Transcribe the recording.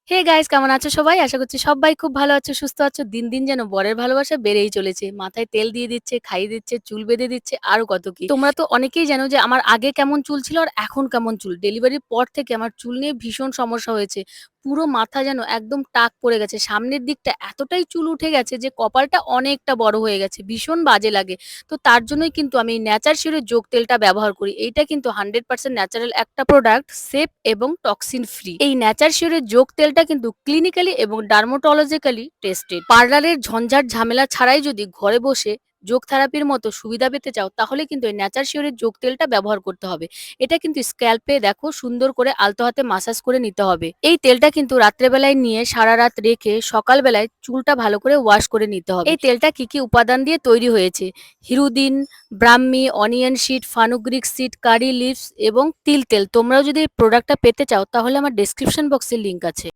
Hey guys, কেমন আছো সবাই? আশা করছি সবাই খুব ভালো আছো, সুস্থ আছো। দিন দিন যেন বরের ভালোবাসা বেড়েই চলেছে। মাথায় তেল দিয়ে দিচ্ছে, খাইয়ে দিচ্ছে, চুল বেঁধে দিচ্ছে, আরো কত কি। তোমরা তো অনেকেই জানো যে আমার আগে কেমন চুল ছিল আর এখন কেমন চুল। ডেলিভারির পর থেকে আমার চুল নিয়ে ভীষণ সমস্যা হয়েছে। পুরো মাথা যেন একদম টাক পড়ে গেছে। সামনের দিকটা এতটাই চুল উঠে গেছে যে কপালটা অনেকটা বড় হয়ে গেছে। ভীষণ বাজে লাগে। তো তার জন্যই কিন্তু আমি এই ন্যাচার শিওরের যোগ তেলটা ব্যবহার করি। এইটা কিন্তু 100% ন্যাচারাল একটা প্রোডাক্ট, সেফ এবং টক্সিন ফ্রি। এই ন্যাচার শিওরের যোগ তেলটা কিন্তু ক্লিনিক্যালি এবং ডার্মাটোলজিক্যালি টেস্টেড। পার্লারের ঝঞ্ঝাট ঝামেলা ছাড়াই যদি ঘরে বসে যোগ থেরাপির মতো সুবিধা পেতে চাও, তাহলে কিন্তু এই ন্যাচার শিওরের যোগ তেলটা ব্যবহার করতে হবে। এটা কিন্তু স্ক্যাল্পে দেখো সুন্দর করে আলতো হাতে মাসাজ করে নিতে হবে। এই তেলটা কিন্তু রাত্রেবেলায় নিয়ে সারা রাত রেখে সকালবেলায় চুলটা ভালো করে ওয়াশ করে নিতে হবে। এই তেলটা কি কি উপাদান দিয়ে তৈরি হয়েছে? হিরুদিন, ব্রাহ্মী, অনিয়ন সিড, ফানুগ্রিক সিড, কারি লিভস এবং তিল তেল। তোমরাও যদি এই প্রোডাক্টটা পেতে চাও, তাহলে আমার ডেসক্রিপশন বক্সে লিংক আছে।